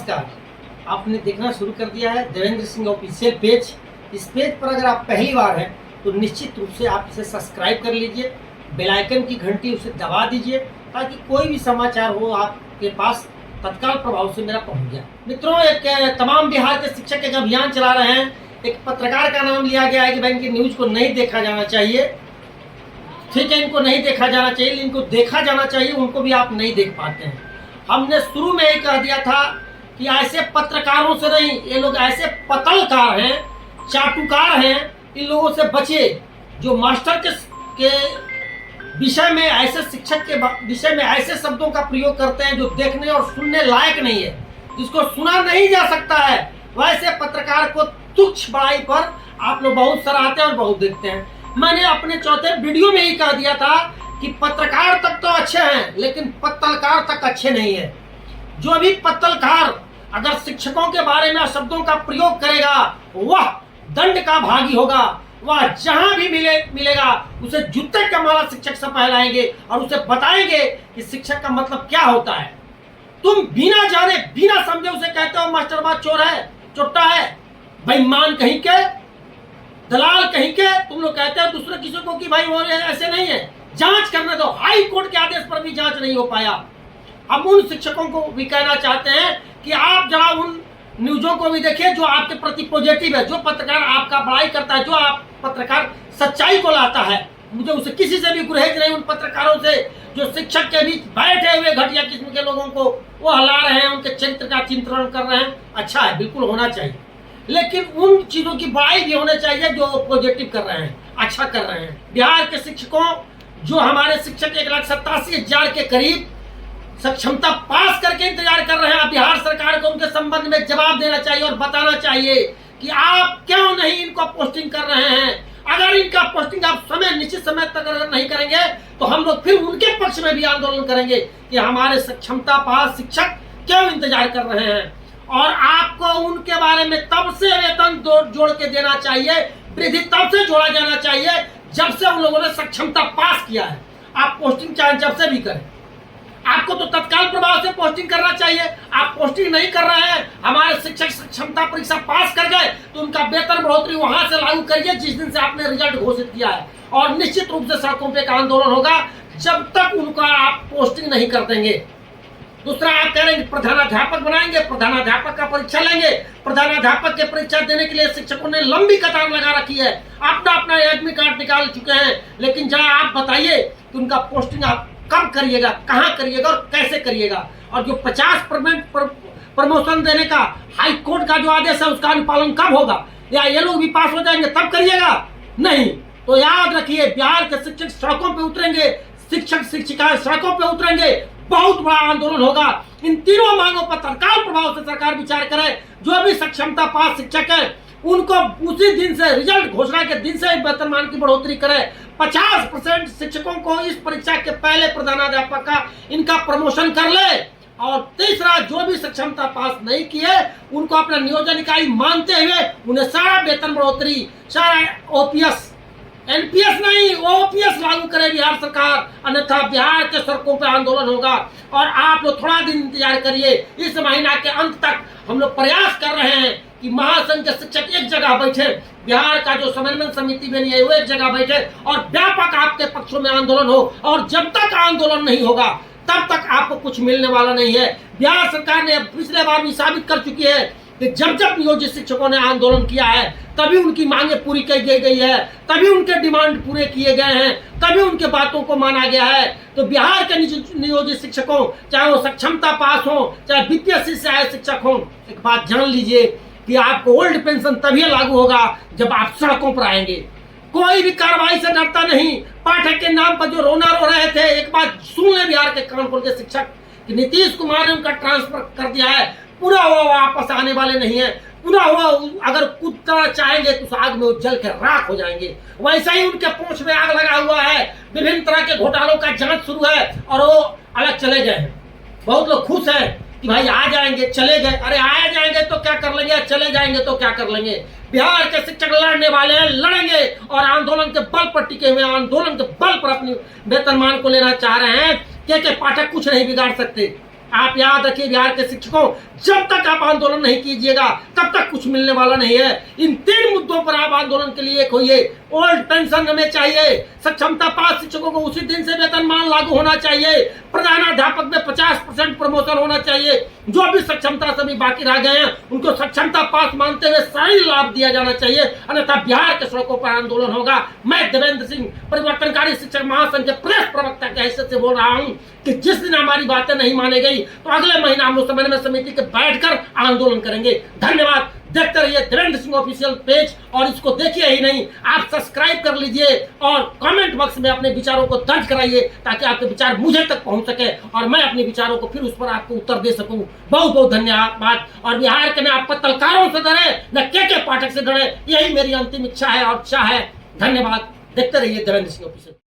नमस्कार। आपने देखना शुरू कर दिया है देवेंद्र सिंह ऑफिशियल पेज। इस पेज पर अगर आप पहली बार हैं तो निश्चित रूप से आप इसे सब्सक्राइब कर लीजिए, बेल आइकन की घंटी उसे दबा दीजिए ताकि कोई भी समाचार हो आपके पास तत्काल प्रभाव से मेरा पहुंच जाए। मित्रों, एक तमाम बिहार के शिक्षक एक अभियान चला रहे हैं। एक पत्रकार का नाम लिया गया है कि भाई इनकी न्यूज को नहीं देखा जाना चाहिए। ठीक है, इनको नहीं देखा जाना चाहिए, इनको देखा जाना चाहिए, उनको भी आप नहीं देख पाते हैं। हमने शुरू में ही कह दिया था कि ऐसे पत्रकारों से नहीं, ये लोग ऐसे पतलकार हैं, चाटुकार हैं, इन लोगों से बचे जो मास्टर के विषय में, ऐसे शिक्षक के विषय में ऐसे शब्दों का प्रयोग करते हैं जो देखने और सुनने लायक नहीं है, जिसको सुना नहीं जा सकता है। वैसे पत्रकार को तुच्छ बड़ाई पर आप लोग बहुत सराहते हैं और बहुत देखते हैं। मैंने अपने चौथे वीडियो में ही कह दिया था कि पत्रकार तक तो अच्छे हैं लेकिन पत्तलकार तक अच्छे नहीं है। जो भी पत्तलकार अगर शिक्षकों के बारे में शब्दों का प्रयोग करेगा वह दंड का भागी होगा। वह जहां भी मिलेगा उसे जूते का माला शिक्षक से पहनाएंगे और उसे बताएंगे कि शिक्षक का मतलब क्या होता है। तुम बिना जाने बिना समझे उसे कहते हो मास्टरबाज, चोर है, चोट्टा है, बेईमान कहीं के, दलाल कहीं के। तुम लोग कहते हो दूसरे किसी को कि भाई वो ऐसे नहीं है, जांच करने दो। हाई कोर्ट के आदेश पर भी जांच नहीं हो पाया। हम उन शिक्षकों को भी कहना चाहते हैं कि आप जरा उन न्यूज़ों को भी देखिए जो आपके प्रति पॉजिटिव है, जो पत्रकार आपका बड़ाई करता है, जो आप पत्रकार सच्चाई को लाता है। मुझे उसे किसी से भी गुरेज नहीं, उन पत्रकारों से जो शिक्षक के बीच बैठे हुए घटिया किस्म के लोगों को वो हला रहे हैं, उनके चरित्र का चिंतन कर रहे हैं। अच्छा है, बिल्कुल होना चाहिए, लेकिन उन चीजों की बड़ाई भी होनी चाहिए जो पॉजिटिव कर रहे हैं, अच्छा कर रहे हैं। बिहार के शिक्षकों, जो हमारे शिक्षक 1,87,000 के करीब सक्षमता पास करके इंतजार कर रहे हैं, बिहार सरकार को उनके संबंध में जवाब देना चाहिए और बताना चाहिए कि आप क्यों नहीं इनको पोस्टिंग कर रहे हैं। अगर इनका पोस्टिंग आप निश्चित समय तक अगर नहीं करेंगे तो हम लोग फिर उनके पक्ष में भी आंदोलन करेंगे कि हमारे सक्षमता पास शिक्षक क्यों इंतजार कर रहे हैं। और आपको उनके बारे में तब से वेतन जोड़ के देना चाहिए, वृद्धि तब से जोड़ा जाना चाहिए जब से उन लोगों ने सक्षमता पास किया है। आप पोस्टिंग चाहे जब से भी करें, आपको तो तत्काल प्रभाव से पोस्टिंग करना चाहिए। आप पोस्टिंग नहीं कर रहे हैं, हमारे शिक्षक क्षमता परीक्षा पास कर गए तो उनका वेतन बढ़ोतरी वहां से लागू करिए जिस दिन से आपने रिजल्ट घोषित किया है। और निश्चित रूप से सड़कों पे एक आंदोलन होगा जब तक उनका आप पोस्टिंग नहीं कर देंगे। दूसरा, आप कह रहे हैं प्रधानाध्यापक बनाएंगे, प्रधानाध्यापक का परीक्षा लेंगे। प्रधानाध्यापक के परीक्षा देने के लिए शिक्षकों ने लंबी कतार लगा रखी है, अपना अपना एडमिट कार्ड निकाल चुके हैं। लेकिन जरा आप बताइए कि उनका पोस्टिंग आप कब करिएगा, कहां करिएगा और कैसे करिएगा। और जो 50% प्रमोशन देने का हाई कोर्ट का जो आदेश है उसका अनुपालन कब होगा? या ये लोग भी पास हो जाएंगे तब करिएगा? नहीं। तो याद रखिए, बिहार के शिक्षक सड़कों पे उतरेंगे, शिक्षक शिक्षिकाएं सड़कों पे उतरेंगे, बहुत बड़ा आंदोलन होगा। इन तीनों मांगों पर तत्काल प्रभाव से सरकार विचार करे। जो भी सक्षमता पास शिक्षक है उनको उसी दिन से, रिजल्ट घोषणा के दिन से वेतनमान की बढ़ोतरी करे। 50% शिक्षकों को इस परीक्षा के पहले प्रधानाध्यापक का इनका प्रमोशन कर ले। और तीसरा, जो भी सक्षमता पास नहीं किए उनको अपना नियोजन इकाई मानते हुए उन्हें सारा वेतन बढ़ोतरी, सारा ओपीएस, एनपीएस नहीं ओपीएस लागू करे बिहार सरकार, अन्यथा बिहार के सड़कों पे आंदोलन होगा। और आप लोग थोड़ा दिन इंतजार करिए, इस महीना के अंत तक हम लोग प्रयास कर रहे हैं कि महासंघ के शिक्षक एक जगह बैठे, बिहार का जो समन्वय समिति बनी है वो एक जगह बैठे और व्यापक आपके पक्षों में आंदोलन हो। और जब तक आंदोलन नहीं होगा तब तक आपको कुछ मिलने वाला नहीं है। बिहार सरकार ने पिछले बार भी साबित कर चुकी है कि जब जब नियोजित शिक्षकों ने आंदोलन किया है तभी उनकी मांगे पूरी की गई है, तभी उनके डिमांड पूरे किए गए हैं, तभी उनके बातों को माना गया है। तो बिहार के नियोजित शिक्षकों, चाहे वो सक्षमता पास हो, चाहे बीपीएससी से आए शिक्षक हो, एक बात जान लीजिए कि आपको ओल्ड पेंशन तभी लागू होगा जब आप सड़कों पर आएंगे। कोई भी कार्रवाई से डरता नहीं। पाठक के नाम पर जो रोना रो रहे थे, एक बात सुन ले बिहार के कानपुर के शिक्षक कि नीतीश कुमार ने उनका ट्रांसफर कर दिया है, पूरा हुआ वापस आने वाले नहीं है। पूरा हुआ अगर कूदना चाहेंगे तो उस आग में वो जल के राख हो जाएंगे। वैसा ही उनके पूंछ में आग लगा हुआ है। विभिन्न तरह के घोटालों का जांच शुरू है और वो अलग चले गए हैं। बहुत लोग खुश हैं कि भाई आ जाएंगे, चले गए। अरे आ जाएंगे तो क्या कर लेंगे, चले जाएंगे तो क्या कर लेंगे। बिहार के शिक्षक लड़ने वाले हैं, लड़ेंगे और आंदोलन के बल पर टिके हुए, आंदोलन के बल पर अपनी वेतनमान को लेना चाह रहे हैं। के पाठक कुछ नहीं बिगाड़ सकते। आप याद रखिए, बिहार के शिक्षकों, जब तक आप आंदोलन नहीं कीजिएगा तब तक कुछ मिलने वाला नहीं है। इन 3 मुद्दों पर आप आंदोलन के लिए एक होइए। ओल्ड पेंशन हमें चाहिए, सक्षमता पास शिक्षकों को उसी दिन से वेतनमान लागू होना चाहिए, प्रधानाध्यापक में 50% प्रमोशन होना चाहिए, जो भी सक्षमता सभी बाकी रह गए हैं उनको सक्षमता पास मानते हुए सही लाभ दिया जाना चाहिए, अन्यथा बिहार के सड़कों पर आंदोलन होगा। मैं देवेंद्र सिंह, परिवर्तनकारी शिक्षक महासंघ के प्रेस प्रवक्ता की हैसियत से बोल रहा हूं कि जिस दिन हमारी बातें नहीं मानी गई तो अगले महीना हम लोग समन्वय समिति के बैठकर आंदोलन करेंगे। धन्यवाद। देखते रहिए देवेंद्र सिंह ऑफिशियल पेज, और इसको देखिए ही नहीं, आप सब्सक्राइब कर लीजिए और कमेंट बॉक्स में अपने विचारों को दर्ज कराइए ताकि आपके विचार मुझे तक पहुंच सके और मैं अपने विचारों को फिर उस पर आपको उत्तर दे सकूं। बहुत बहुत धन्यवाद। और बिहार के न आप पत्रकारों से डरे न के पाठक से डरे, यही मेरी अंतिम इच्छा है और चाह है। धन्यवाद। देखते रहिए देवेंद्र सिंह ऑफिशियल।